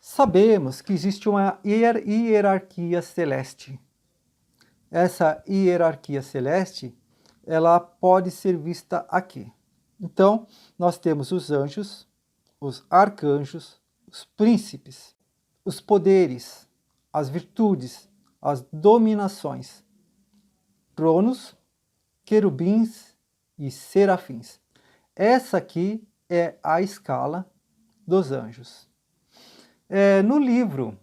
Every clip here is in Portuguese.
Sabemos que existe uma hierarquia celeste. Essa hierarquia celeste, ela pode ser vista aqui. Então, nós temos os anjos, os arcanjos, os príncipes, os poderes, as virtudes, as dominações, tronos, querubins e serafins. Essa aqui é a escala dos anjos. No livro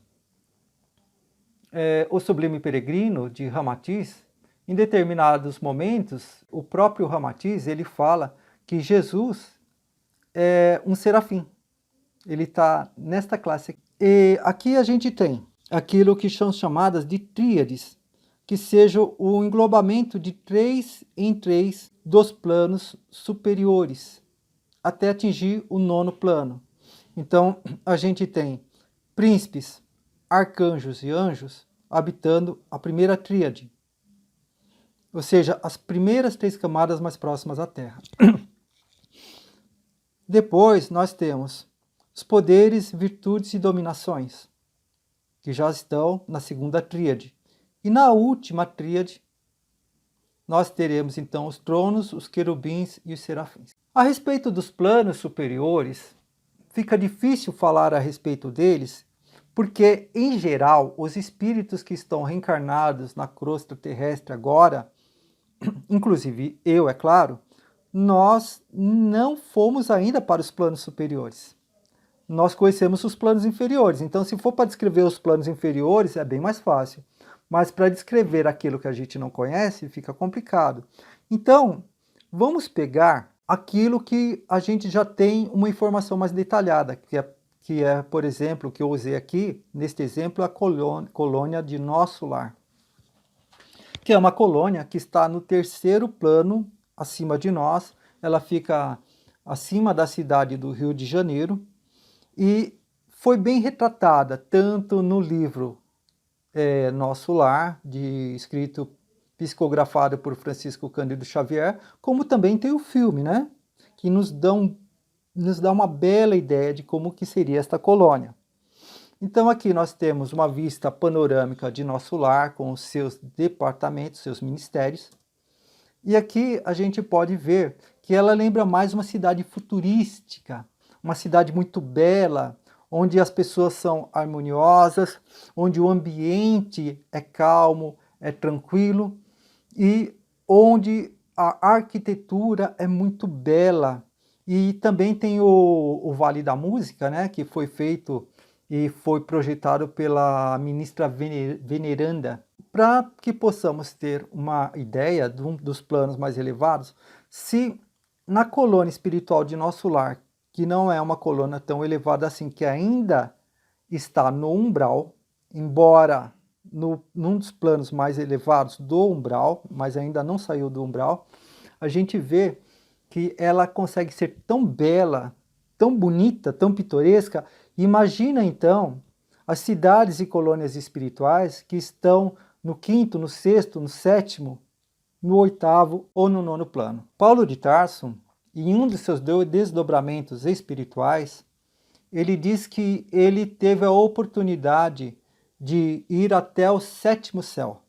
O Sublime Peregrino, de Ramatiz, em determinados momentos, o próprio Ramatiz ele fala que Jesus é um serafim. Ele está nesta classe aqui. E aqui a gente tem aquilo que são chamadas de tríades, que seja o englobamento de 3 em 3 dos planos superiores, até atingir o 9º plano. Então, a gente tem príncipes, arcanjos e anjos habitando a primeira tríade, ou seja, as primeiras 3 camadas mais próximas à Terra. Depois nós temos os poderes, virtudes e dominações, que já estão na segunda tríade. E na última tríade, nós teremos então os tronos, os querubins e os serafins. A respeito dos planos superiores, fica difícil falar a respeito deles, porque, em geral, os espíritos que estão reencarnados na crosta terrestre agora, inclusive eu, é claro, nós não fomos ainda para os planos superiores. Nós conhecemos os planos inferiores, então se for para descrever os planos inferiores é bem mais fácil. Mas para descrever aquilo que a gente não conhece fica complicado. Então, vamos pegar aquilo que a gente já tem uma informação mais detalhada, que é, por exemplo, o que eu usei aqui, neste exemplo, a colônia de Nosso Lar, que é uma colônia que está no 3º plano acima de nós. Ela fica acima da cidade do Rio de Janeiro e foi bem retratada tanto no livro Nosso Lar, escrito, psicografado por Francisco Cândido Xavier, como também tem o filme, né? Que nos dá uma bela ideia de como que seria esta colônia. Então aqui nós temos uma vista panorâmica de Nosso Lar, com os seus departamentos, seus ministérios. E aqui a gente pode ver que ela lembra mais uma cidade futurística, uma cidade muito bela, onde as pessoas são harmoniosas, onde o ambiente é calmo, é tranquilo, e onde a arquitetura é muito bela. E também tem o Vale da Música, né, que foi feito e foi projetado pela ministra veneranda, para que possamos ter uma ideia dos planos mais elevados. Se na colônia espiritual de Nosso Lar, que não é uma colônia tão elevada assim, que ainda está no umbral, embora num dos planos mais elevados do umbral, mas ainda não saiu do umbral, a gente vê que ela consegue ser tão bela, tão bonita, tão pitoresca. Imagina então as cidades e colônias espirituais que estão no 5º, no 6º, no 7º, no 8º ou no 9º plano. Paulo de Tarso, em um de seus desdobramentos espirituais, ele diz que ele teve a oportunidade de ir até o 7º céu.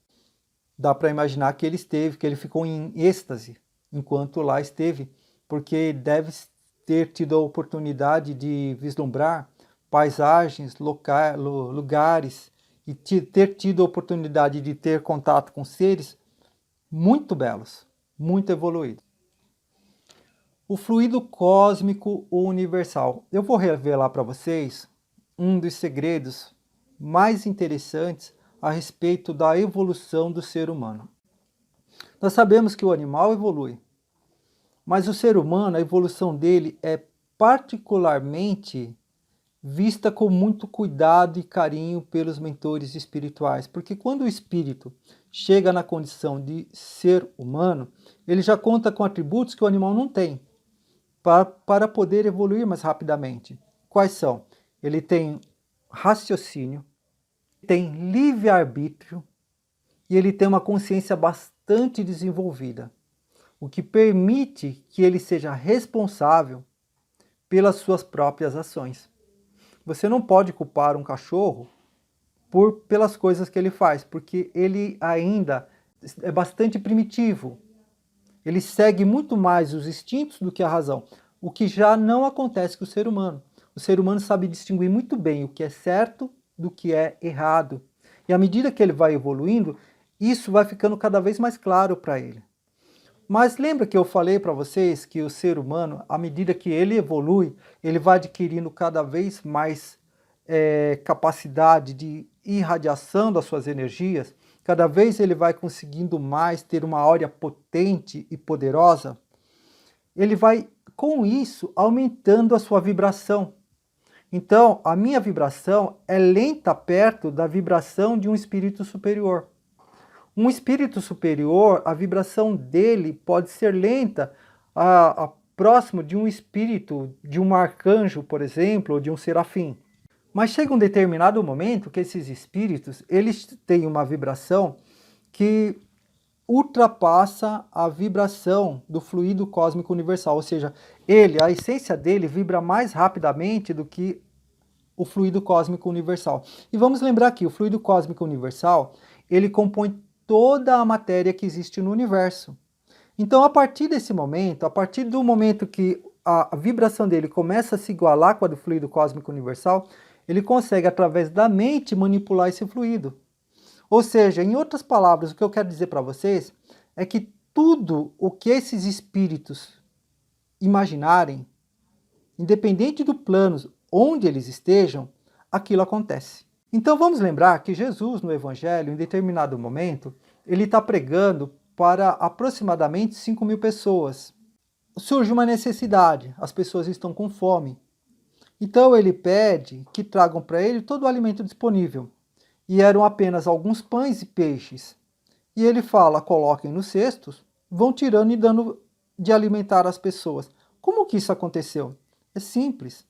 Dá para imaginar que ele ficou em êxtase enquanto lá esteve, porque deve ter tido a oportunidade de vislumbrar paisagens, lugares, e ter tido a oportunidade de ter contato com seres muito belos, muito evoluídos. O fluido cósmico universal. Eu vou revelar para vocês um dos segredos mais interessantes a respeito da evolução do ser humano. Nós sabemos que o animal evolui, mas o ser humano, a evolução dele é particularmente vista com muito cuidado e carinho pelos mentores espirituais, porque quando o espírito chega na condição de ser humano, ele já conta com atributos que o animal não tem, para poder evoluir mais rapidamente. Quais são? Ele tem raciocínio, tem livre-arbítrio e ele tem uma consciência bastante desenvolvida, o que permite que ele seja responsável pelas suas próprias ações. Você não pode culpar um cachorro pelas coisas que ele faz, porque ele ainda é bastante primitivo. Ele segue muito mais os instintos do que a razão, o que já não acontece com o ser humano. O ser humano sabe distinguir muito bem o que é certo do que é errado. E à medida que ele vai evoluindo, isso vai ficando cada vez mais claro para ele. Mas lembra que eu falei para vocês que o ser humano, à medida que ele evolui, ele vai adquirindo cada vez mais capacidade de irradiação das suas energias, cada vez ele vai conseguindo mais ter uma aura potente e poderosa, ele vai, com isso, aumentando a sua vibração. Então, a minha vibração é lenta perto da vibração de um espírito superior. Um espírito superior, a vibração dele pode ser lenta, próximo de um espírito, de um arcanjo, por exemplo, ou de um serafim. Mas chega um determinado momento que esses espíritos, eles têm uma vibração que ultrapassa a vibração do fluido cósmico universal, ou seja, a essência dele vibra mais rapidamente do que o fluido cósmico universal. E vamos lembrar que o fluido cósmico universal, ele compõe toda a matéria que existe no universo. Então, a partir desse momento, a partir do momento que a vibração dele começa a se igualar com a do fluido cósmico universal, ele consegue, através da mente, manipular esse fluido. Ou seja, em outras palavras, o que eu quero dizer para vocês é que tudo o que esses espíritos imaginarem, independente do plano onde eles estejam, aquilo acontece. Então vamos lembrar que Jesus, no Evangelho, em determinado momento, ele está pregando para aproximadamente 5.000 pessoas. Surge uma necessidade, as pessoas estão com fome. Então ele pede que tragam para ele todo o alimento disponível. E eram apenas alguns pães e peixes. E ele fala, coloquem nos cestos, vão tirando e dando de alimentar as pessoas. Como que isso aconteceu? É simples.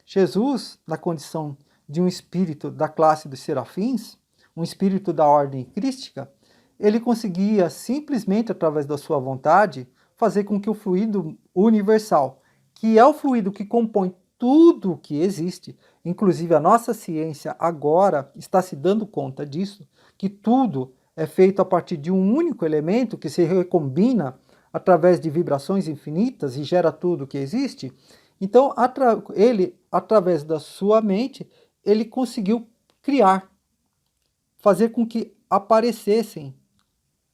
Jesus, na condição de um espírito da classe dos serafins, um espírito da ordem crística, ele conseguia simplesmente, através da sua vontade, fazer com que o fluido universal, que é o fluido que compõe tudo o que existe, inclusive a nossa ciência agora está se dando conta disso, que tudo é feito a partir de um único elemento que se recombina através de vibrações infinitas e gera tudo o que existe. Então, ele, através da sua mente, ele conseguiu criar, fazer com que aparecessem,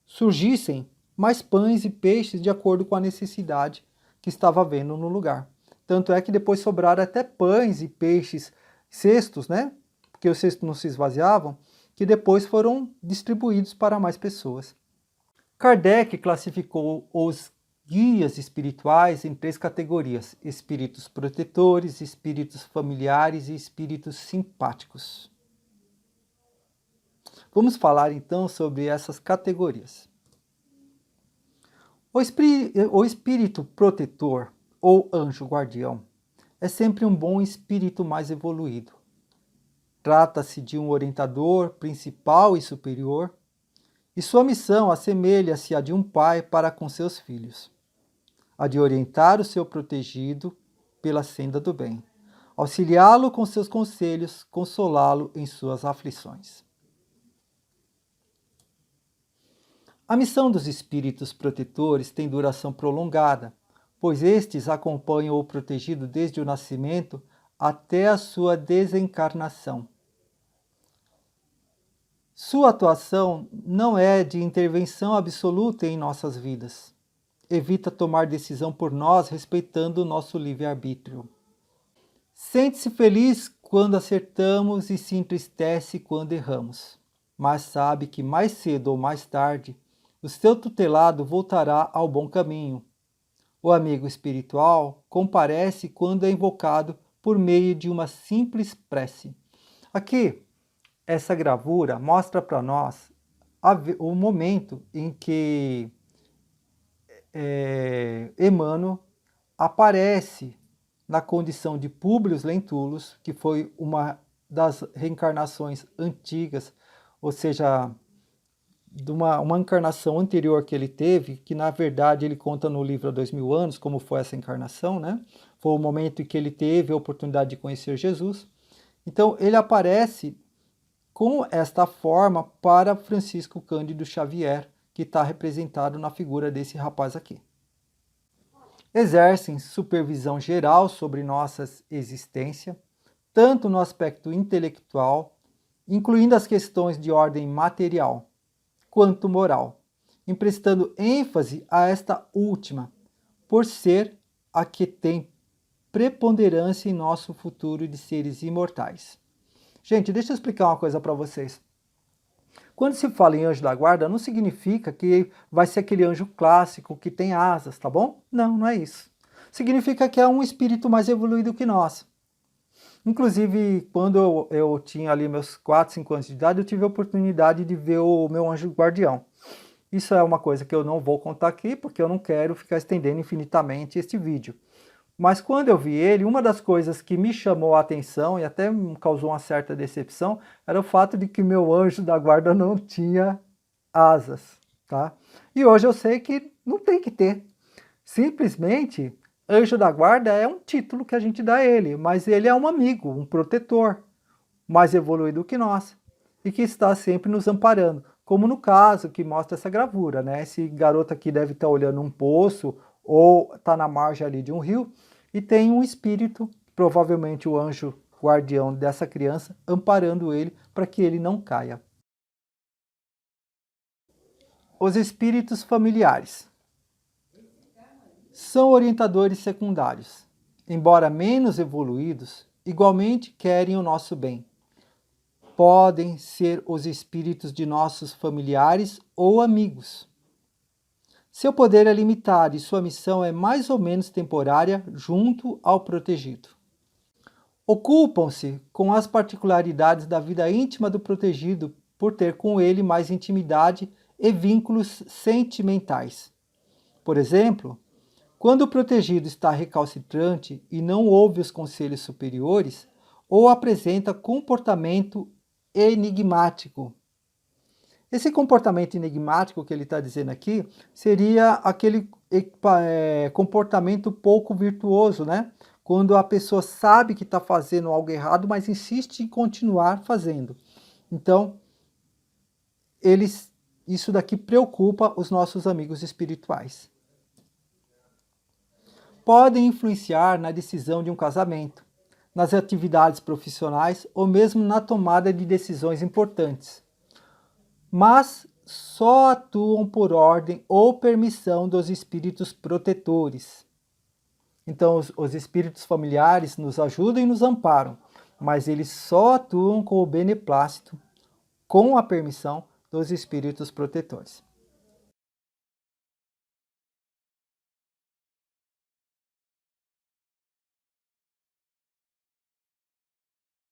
surgissem mais pães e peixes de acordo com a necessidade que estava havendo no lugar. Tanto é que depois sobraram até pães e peixes, cestos, né? Porque os cestos não se esvaziavam, que depois foram distribuídos para mais pessoas. Kardec classificou os guias espirituais em 3 categorias: espíritos protetores, espíritos familiares e espíritos simpáticos. Vamos falar então sobre essas categorias. O espírito protetor ou anjo guardião é sempre um bom espírito mais evoluído. Trata-se de um orientador principal e superior, e sua missão assemelha-se à de um pai para com seus filhos, a de orientar o seu protegido pela senda do bem, auxiliá-lo com seus conselhos, consolá-lo em suas aflições. A missão dos espíritos protetores tem duração prolongada, pois estes acompanham o protegido desde o nascimento até a sua desencarnação. Sua atuação não é de intervenção absoluta em nossas vidas. Evita tomar decisão por nós, respeitando o nosso livre-arbítrio. Sente-se feliz quando acertamos e se entristece quando erramos, mas sabe que mais cedo ou mais tarde o seu tutelado voltará ao bom caminho. O amigo espiritual comparece quando é invocado por meio de uma simples prece. Aqui, essa gravura mostra para nós o momento em que Emmanuel aparece na condição de Públio Lentulus, que foi uma das reencarnações antigas, ou seja, de uma encarnação anterior que ele teve, que na verdade ele conta no livro há 2000 anos como foi essa encarnação, né? Foi o momento em que ele teve a oportunidade de conhecer Jesus. Então, ele aparece com esta forma para Francisco Cândido Xavier, que está representado na figura desse rapaz aqui. Exercem supervisão geral sobre nossa existência, tanto no aspecto intelectual, incluindo as questões de ordem material, quanto moral, emprestando ênfase a esta última, por ser a que tem preponderância em nosso futuro de seres imortais. Gente, deixa eu explicar uma coisa para vocês. Quando se fala em anjo da guarda, não significa que vai ser aquele anjo clássico que tem asas, tá bom? Não, não é isso. Significa que é um espírito mais evoluído que nós. Inclusive, quando eu tinha ali meus 4, 5 anos de idade, eu tive a oportunidade de ver o meu anjo guardião. Isso é uma coisa que eu não vou contar aqui, porque eu não quero ficar estendendo infinitamente este vídeo. Mas quando eu vi ele, uma das coisas que me chamou a atenção e até me causou uma certa decepção era o fato de que meu anjo da guarda não tinha asas, tá? E hoje eu sei que não tem que ter. Simplesmente, anjo da guarda é um título que a gente dá a ele, mas ele é um amigo, um protetor, mais evoluído que nós, e que está sempre nos amparando. Como no caso que mostra essa gravura, né? Esse garoto aqui deve estar olhando um poço ou está na margem ali de um rio, e tem um espírito, provavelmente o anjo guardião dessa criança, amparando ele para que ele não caia. Os espíritos familiares são orientadores secundários. Embora menos evoluídos, igualmente querem o nosso bem. Podem ser os espíritos de nossos familiares ou amigos. Seu poder é limitado e sua missão é mais ou menos temporária junto ao protegido. Ocupam-se com as particularidades da vida íntima do protegido por ter com ele mais intimidade e vínculos sentimentais. Por exemplo, quando o protegido está recalcitrante e não ouve os conselhos superiores, ou apresenta comportamento enigmático. Esse comportamento enigmático que ele está dizendo aqui seria aquele comportamento pouco virtuoso, né? Quando a pessoa sabe que está fazendo algo errado, mas insiste em continuar fazendo. Então, isso daqui preocupa os nossos amigos espirituais. Podem influenciar na decisão de um casamento, nas atividades profissionais ou mesmo na tomada de decisões importantes. Mas só atuam por ordem ou permissão dos espíritos protetores. Então, os espíritos familiares nos ajudam e nos amparam, mas eles só atuam com o beneplácito, com a permissão dos espíritos protetores.